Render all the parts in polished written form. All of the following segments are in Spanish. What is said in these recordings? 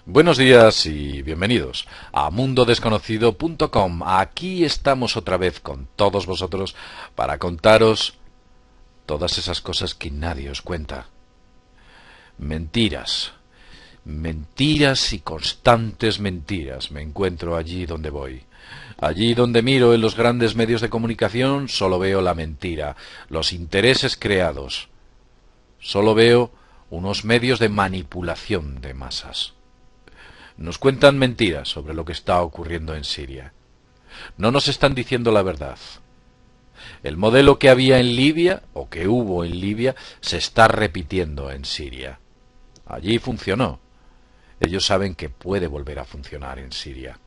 Buenos días y bienvenidos a mundodesconocido.com. Aquí estamos otra vez con todos vosotros para contaros todas esas cosas que nadie os cuenta. Mentiras. Mentiras y constantes mentiras. Me encuentro allí donde voy. Allí donde miro en los grandes medios de comunicación solo veo la mentira, los intereses creados. Solo veo unos medios de manipulación de masas. Nos cuentan mentiras sobre lo que está ocurriendo en Siria. No nos están diciendo la verdad. El modelo que había en Libia, o que hubo en Libia, se está repitiendo en Siria. Allí funcionó. Ellos saben que puede volver a funcionar en Siria.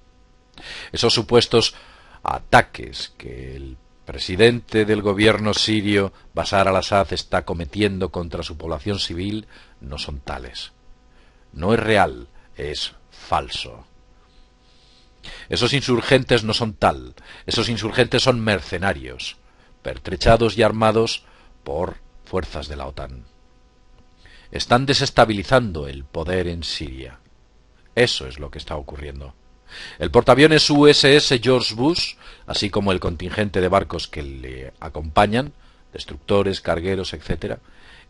Esos supuestos ataques que el presidente del gobierno sirio, Bashar al-Assad, está cometiendo contra su población civil no son tales. No es real, es falso. Esos insurgentes no son tal. Esos insurgentes son mercenarios, pertrechados y armados por fuerzas de la OTAN. Están desestabilizando el poder en Siria. Eso es lo que está ocurriendo. El portaaviones USS George Bush, así como el contingente de barcos que le acompañan, destructores, cargueros, etc.,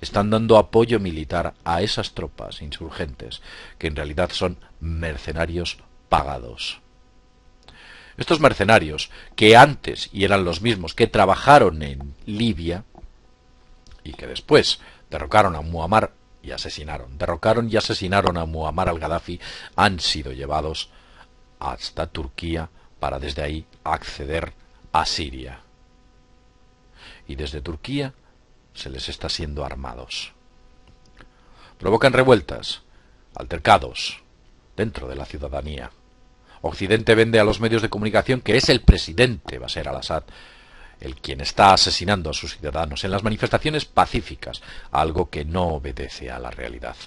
están dando apoyo militar a esas tropas insurgentes, que en realidad son mercenarios pagados. Estos mercenarios, que antes y eran los mismos que trabajaron en Libia y que después derrocaron a Muammar y asesinaron a Muammar al-Gaddafi, han sido llevados hasta Turquía para desde ahí acceder a Siria. Y desde Turquía se les está siendo armados. Provocan revueltas, altercados dentro de la ciudadanía. Occidente vende a los medios de comunicación que es el presidente Bashar al-Assad el quien está asesinando a sus ciudadanos en las manifestaciones pacíficas, algo que no obedece a la realidad.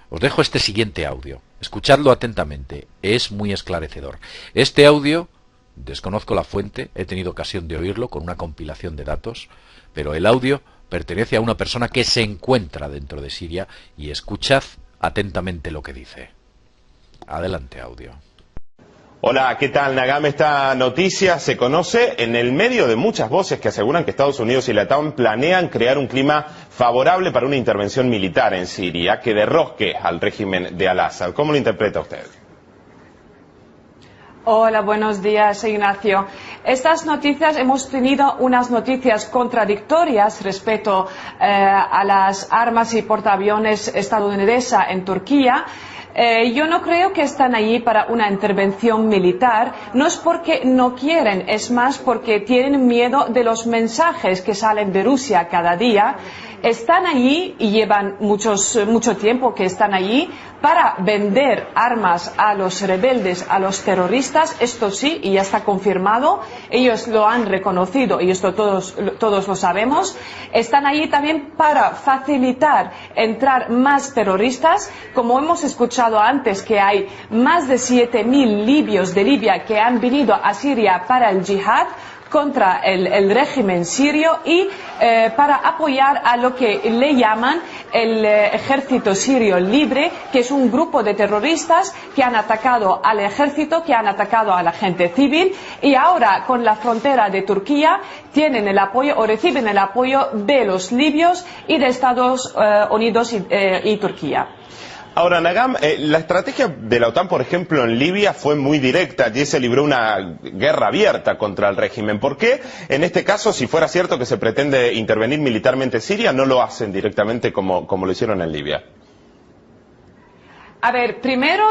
Os dejo este siguiente audio. Escuchadlo atentamente. Es muy esclarecedor. Este audio, desconozco la fuente, he tenido ocasión de oírlo con una compilación de datos, pero el audio pertenece a una persona que se encuentra dentro de Siria y escuchad atentamente lo que dice. Adelante, audio. Hola, ¿qué tal, Nagam? Esta noticia se conoce en el medio de muchas voces que aseguran que Estados Unidos y la OTAN planean crear un clima favorable para una intervención militar en Siria que derroque al régimen de al-Assad. ¿Cómo lo interpreta usted? Hola, buenos días, Ignacio. Estas noticias, hemos tenido unas noticias contradictorias respecto a las armas y portaaviones estadounidenses en Turquía. Yo no creo que están allí para una intervención militar, no es porque no quieren, es más porque tienen miedo de los mensajes que salen de Rusia cada día. Están allí y llevan mucho tiempo que están allí para vender armas a los rebeldes, a los terroristas, esto sí, y ya está confirmado, ellos lo han reconocido y esto todos lo sabemos. Están allí también para facilitar entrar más terroristas, como hemos escuchado antes que hay más de 7.000 libios de Libia que han venido a Siria para el yihad contra el régimen sirio y para apoyar a lo que le llaman el ejército sirio libre, que es un grupo de terroristas que han atacado al ejército, que han atacado a la gente civil y ahora con la frontera de Turquía tienen el apoyo o reciben el apoyo de los libios y de Estados Unidos y Turquía. Ahora, Nagam, la estrategia de la OTAN, por ejemplo, en Libia fue muy directa. Allí se libró una guerra abierta contra el régimen. ¿Por qué, en este caso, si fuera cierto que se pretende intervenir militarmente en Siria, no lo hacen directamente como lo hicieron en Libia? A ver, primero,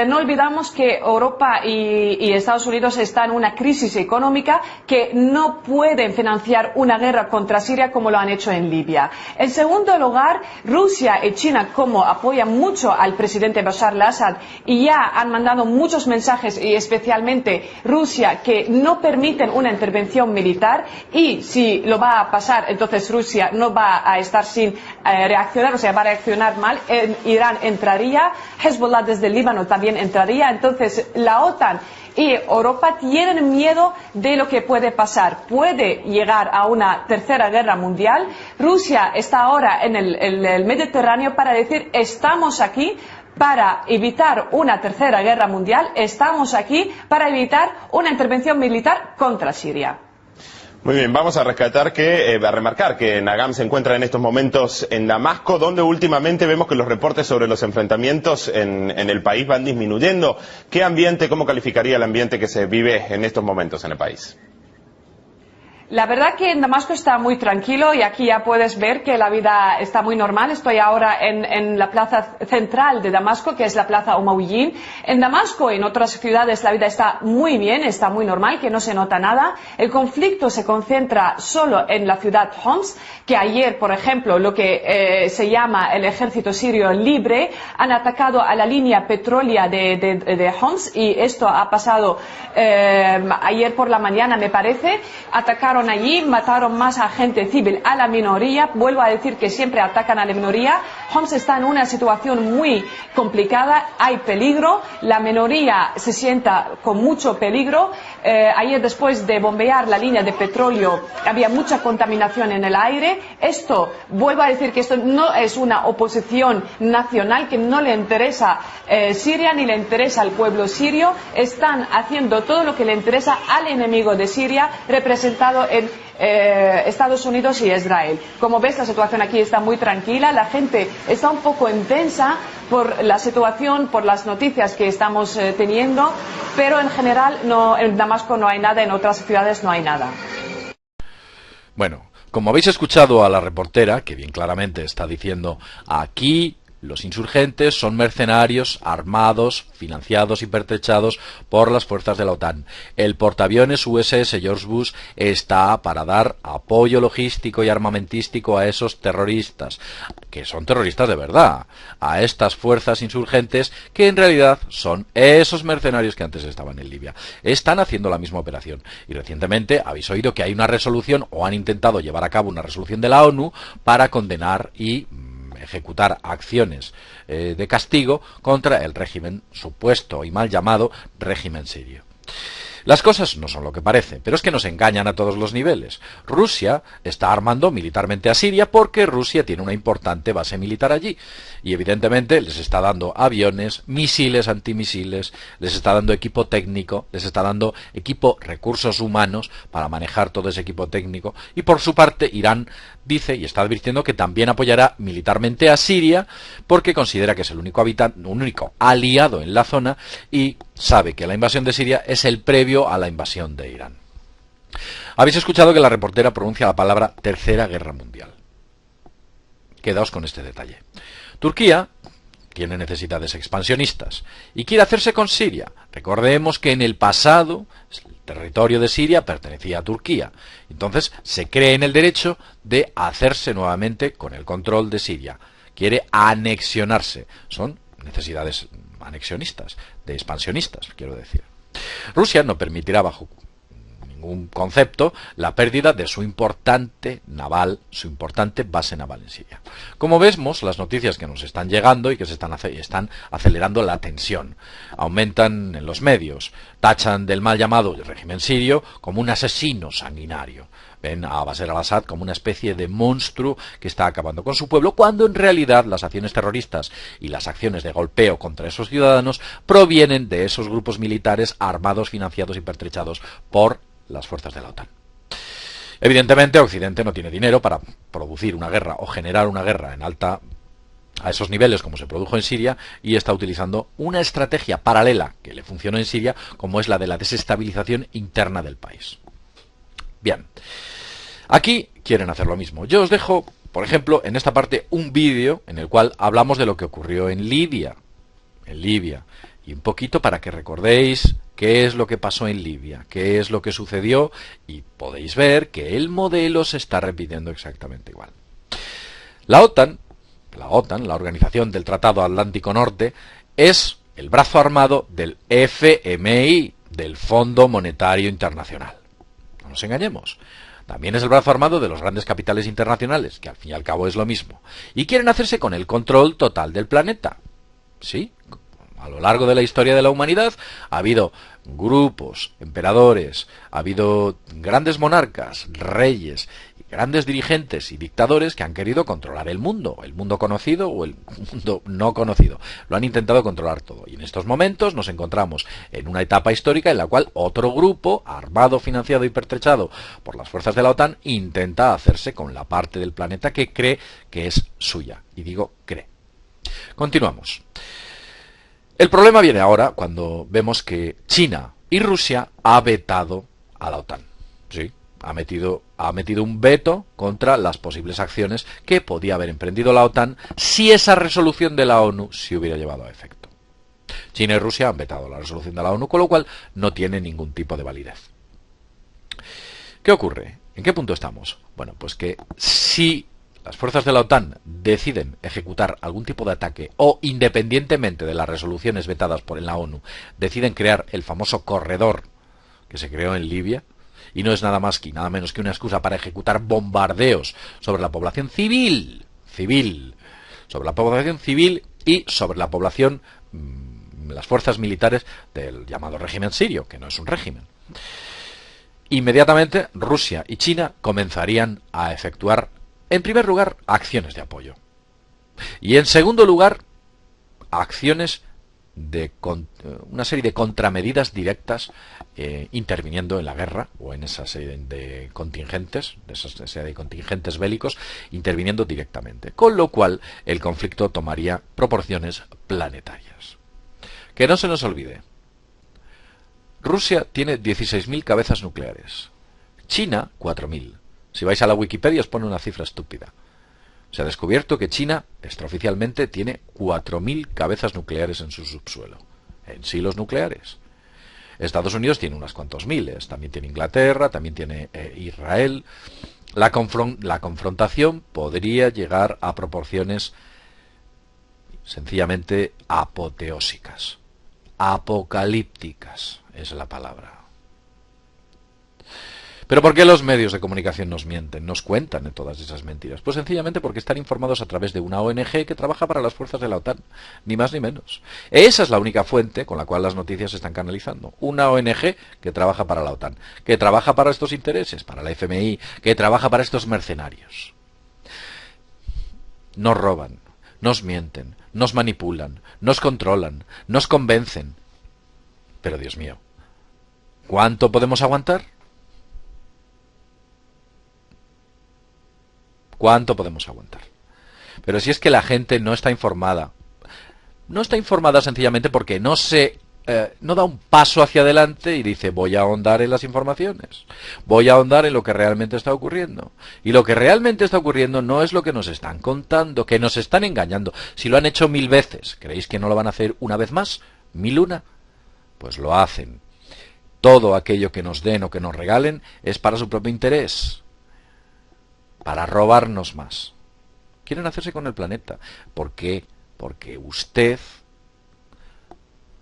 no olvidamos que Europa y Estados Unidos están en una crisis económica que no pueden financiar una guerra contra Siria como lo han hecho en Libia. En segundo lugar, Rusia y China, como apoyan mucho al presidente Bashar al-Assad y ya han mandado muchos mensajes, y especialmente Rusia, que no permiten una intervención militar, y si lo va a pasar, entonces Rusia no va a estar sin reaccionar, o sea, va a reaccionar mal, Irán entraría, Hezbollah desde el Líbano también entraría. Entonces la OTAN y Europa tienen miedo de lo que puede pasar. Puede llegar a una tercera guerra mundial. Rusia está ahora en el Mediterráneo para decir estamos aquí para evitar una tercera guerra mundial, estamos aquí para evitar una intervención militar contra Siria. Muy bien, vamos a remarcar que Nagam se encuentra en estos momentos en Damasco, donde últimamente vemos que los reportes sobre los enfrentamientos en el país van disminuyendo. ¿Qué ambiente, cómo calificaría el ambiente que se vive en estos momentos en el país? La verdad que en Damasco está muy tranquilo y aquí ya puedes ver que la vida está muy normal. Estoy ahora en la plaza central de Damasco, que es la plaza Umayyín. En Damasco y en otras ciudades la vida está muy bien, está muy normal, que no se nota nada. El conflicto se concentra solo en la ciudad Homs, que ayer, por ejemplo, lo que se llama el ejército sirio libre, han atacado a la línea petrolera de Homs, y esto ha pasado ayer por la mañana, me parece. Atacaron allí, mataron más a gente civil, a la minoría. Vuelvo a decir que siempre atacan a la minoría. Homs está en una situación muy complicada, hay peligro, la minoría se sienta con mucho peligro. Ayer, después de bombear la línea de petróleo, había mucha contaminación en el aire. Esto, vuelvo a decir que esto no es una oposición nacional, que no le interesa Siria ni le interesa al pueblo sirio. Están haciendo todo lo que le interesa al enemigo de Siria, representado en Estados Unidos y Israel. Como ves, la situación aquí está muy tranquila, la gente está un poco intensa por la situación, por las noticias que estamos teniendo, pero en general en Damasco no hay nada, en otras ciudades no hay nada. Bueno, como habéis escuchado a la reportera, que bien claramente está diciendo aquí los insurgentes son mercenarios armados, financiados y pertrechados por las fuerzas de la OTAN. El portaaviones USS George Bush está para dar apoyo logístico y armamentístico a esos terroristas, que son terroristas de verdad, a estas fuerzas insurgentes que en realidad son esos mercenarios que antes estaban en Libia. Están haciendo la misma operación. Y recientemente habéis oído que hay una resolución, o han intentado llevar a cabo una resolución de la ONU para condenar y ejecutar acciones de castigo contra el régimen supuesto y mal llamado régimen sirio. Las cosas no son lo que parece, pero es que nos engañan a todos los niveles. Rusia está armando militarmente a Siria porque Rusia tiene una importante base militar allí y evidentemente les está dando aviones, misiles, antimisiles, les está dando equipo técnico, les está dando recursos humanos para manejar todo ese equipo técnico, y por su parte Irán dice y está advirtiendo que también apoyará militarmente a Siria porque considera que es el único aliado en la zona y sabe que la invasión de Siria es el previo a la invasión de Irán. Habéis escuchado que la reportera pronuncia la palabra Tercera Guerra Mundial. Quedaos con este detalle. Turquía tiene necesidades expansionistas y quiere hacerse con Siria. Recordemos que en el pasado el territorio de Siria pertenecía a Turquía. Entonces se cree en el derecho de hacerse nuevamente con el control de Siria. Quiere anexionarse. Son necesidades anexionistas, de expansionistas, quiero decir. Rusia no permitirá bajo ningún concepto la pérdida de su importante base naval en Siria. Como vemos, las noticias que nos están llegando y que están acelerando la tensión, aumentan en los medios, tachan del mal llamado régimen sirio como un asesino sanguinario. Ven a Bashar al-Assad como una especie de monstruo que está acabando con su pueblo, cuando en realidad las acciones terroristas y las acciones de golpeo contra esos ciudadanos provienen de esos grupos militares armados, financiados y pertrechados por las fuerzas de la OTAN. Evidentemente, Occidente no tiene dinero para producir una guerra o generar una guerra a esos niveles como se produjo en Siria, y está utilizando una estrategia paralela que le funcionó en Siria, como es la de la desestabilización interna del país. Bien, aquí quieren hacer lo mismo. Yo os dejo, por ejemplo, en esta parte un vídeo en el cual hablamos de lo que ocurrió en Libia, y un poquito para que recordéis qué es lo que pasó en Libia, qué es lo que sucedió, y podéis ver que el modelo se está repitiendo exactamente igual. La OTAN, la Organización del Tratado Atlántico Norte, es el brazo armado del FMI, del Fondo Monetario Internacional. No nos engañemos. También es el brazo armado de los grandes capitales internacionales, que al fin y al cabo es lo mismo. Y quieren hacerse con el control total del planeta. ¿Sí? A lo largo de la historia de la humanidad ha habido grupos, emperadores, ha habido grandes monarcas, reyes, grandes dirigentes y dictadores que han querido controlar el mundo conocido o el mundo no conocido. Lo han intentado controlar todo. Y en estos momentos nos encontramos en una etapa histórica en la cual otro grupo, armado, financiado y pertrechado por las fuerzas de la OTAN, intenta hacerse con la parte del planeta que cree que es suya. Y digo cree. Continuamos. El problema viene ahora cuando vemos que China y Rusia ha vetado a la OTAN. Sí, ha metido un veto contra las posibles acciones que podía haber emprendido la OTAN si esa resolución de la ONU se hubiera llevado a efecto. China y Rusia han vetado la resolución de la ONU, con lo cual no tiene ningún tipo de validez. ¿Qué ocurre? ¿En qué punto estamos? Bueno, pues que si las fuerzas de la OTAN deciden ejecutar algún tipo de ataque o, independientemente de las resoluciones vetadas por la ONU, deciden crear el famoso corredor que se creó en Libia, y no es nada más y nada menos que una excusa para ejecutar bombardeos sobre la población civil, sobre la población civil y sobre la población, las fuerzas militares del llamado régimen sirio, que no es un régimen. Inmediatamente Rusia y China comenzarían a efectuar, en primer lugar, acciones de apoyo. Y en segundo lugar, acciones de una serie de contramedidas directas, interviniendo en la guerra o en esa serie de contingentes, bélicos, interviniendo directamente. Con lo cual, el conflicto tomaría proporciones planetarias. Que no se nos olvide, Rusia tiene 16.000 cabezas nucleares. China, 4.000. Si vais a la Wikipedia os pone una cifra estúpida. Se ha descubierto que China, extraoficialmente, tiene 4.000 cabezas nucleares en su subsuelo. En silos nucleares. Estados Unidos tiene unas cuantos miles. También tiene Inglaterra, también tiene Israel. La confrontación podría llegar a proporciones sencillamente apoteósicas. Apocalípticas es la palabra. ¿Pero por qué los medios de comunicación nos mienten, nos cuentan de todas esas mentiras? Pues sencillamente porque están informados a través de una ONG que trabaja para las fuerzas de la OTAN, ni más ni menos. Esa es la única fuente con la cual las noticias se están canalizando. Una ONG que trabaja para la OTAN, que trabaja para estos intereses, para la FMI, que trabaja para estos mercenarios. Nos roban, nos mienten, nos manipulan, nos controlan, nos convencen. Pero Dios mío, ¿cuánto podemos aguantar? ¿Cuánto podemos aguantar? Pero si es que la gente no está informada. No está informada sencillamente porque no da un paso hacia adelante y dice voy a ahondar en las informaciones. Voy a ahondar en lo que realmente está ocurriendo. Y lo que realmente está ocurriendo no es lo que nos están contando, que nos están engañando. Si lo han hecho 1000 veces, ¿creéis que no lo van a hacer una vez más? 1001. Pues lo hacen. Todo aquello que nos den o que nos regalen es para su propio interés. Para robarnos más. Quieren hacerse con el planeta. ¿Por qué? Porque usted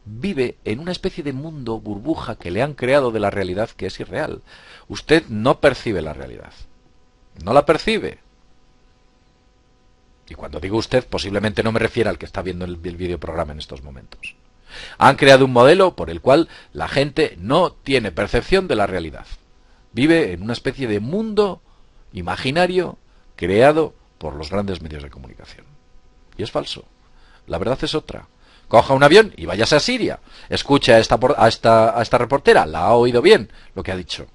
vive en una especie de mundo burbuja que le han creado de la realidad que es irreal. Usted no percibe la realidad. No la percibe. Y cuando digo usted, posiblemente no me refiero al que está viendo el videoprograma en estos momentos. Han creado un modelo por el cual la gente no tiene percepción de la realidad. Vive en una especie de mundo imaginario creado por los grandes medios de comunicación. Y es falso. La verdad es otra. Coja un avión y váyase a Siria. Escuche a esta reportera. La ha oído bien lo que ha dicho.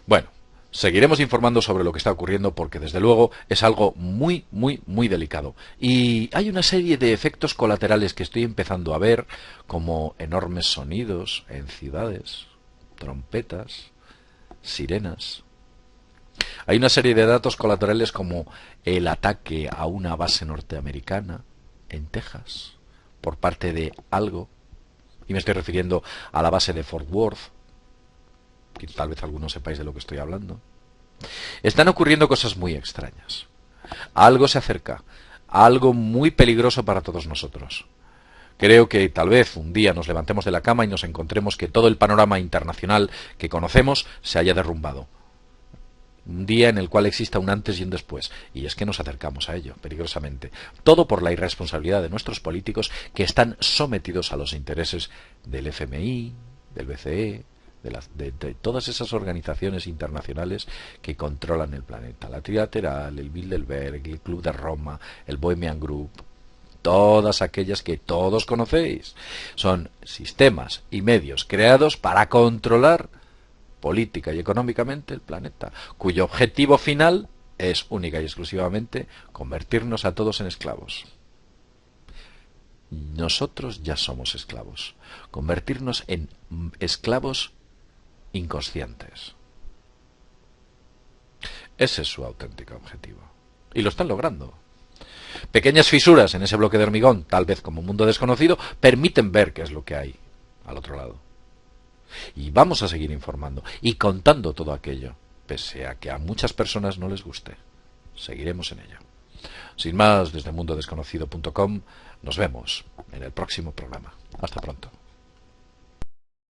Bueno, seguiremos informando sobre lo que está ocurriendo porque desde luego es algo muy, muy, muy delicado. Y hay una serie de efectos colaterales que estoy empezando a ver, como enormes sonidos en ciudades, trompetas, sirenas. Hay una serie de datos colaterales como el ataque a una base norteamericana en Texas por parte de algo, y me estoy refiriendo a la base de Fort Worth, que tal vez algunos sepáis de lo que estoy hablando. Están ocurriendo cosas muy extrañas. Algo se acerca, algo muy peligroso para todos nosotros. Creo que tal vez un día nos levantemos de la cama y nos encontremos que todo el panorama internacional que conocemos se haya derrumbado. Un día en el cual exista un antes y un después. Y es que nos acercamos a ello, peligrosamente. Todo por la irresponsabilidad de nuestros políticos que están sometidos a los intereses del FMI, del BCE, de todas esas organizaciones internacionales que controlan el planeta. La Trilateral, el Bilderberg, el Club de Roma, el Bohemian Group, todas aquellas que todos conocéis. Son sistemas y medios creados para controlar política y económicamente el planeta, cuyo objetivo final es única y exclusivamente convertirnos a todos en esclavos. Nosotros ya somos esclavos. Convertirnos en esclavos inconscientes. Ese es su auténtico objetivo. Y lo están logrando. Pequeñas fisuras en ese bloque de hormigón, tal vez como un mundo desconocido, permiten ver qué es lo que hay al otro lado. Y vamos a seguir informando y contando todo aquello, pese a que a muchas personas no les guste. Seguiremos en ello. Sin más, desde mundodesconocido.com, nos vemos en el próximo programa. Hasta pronto.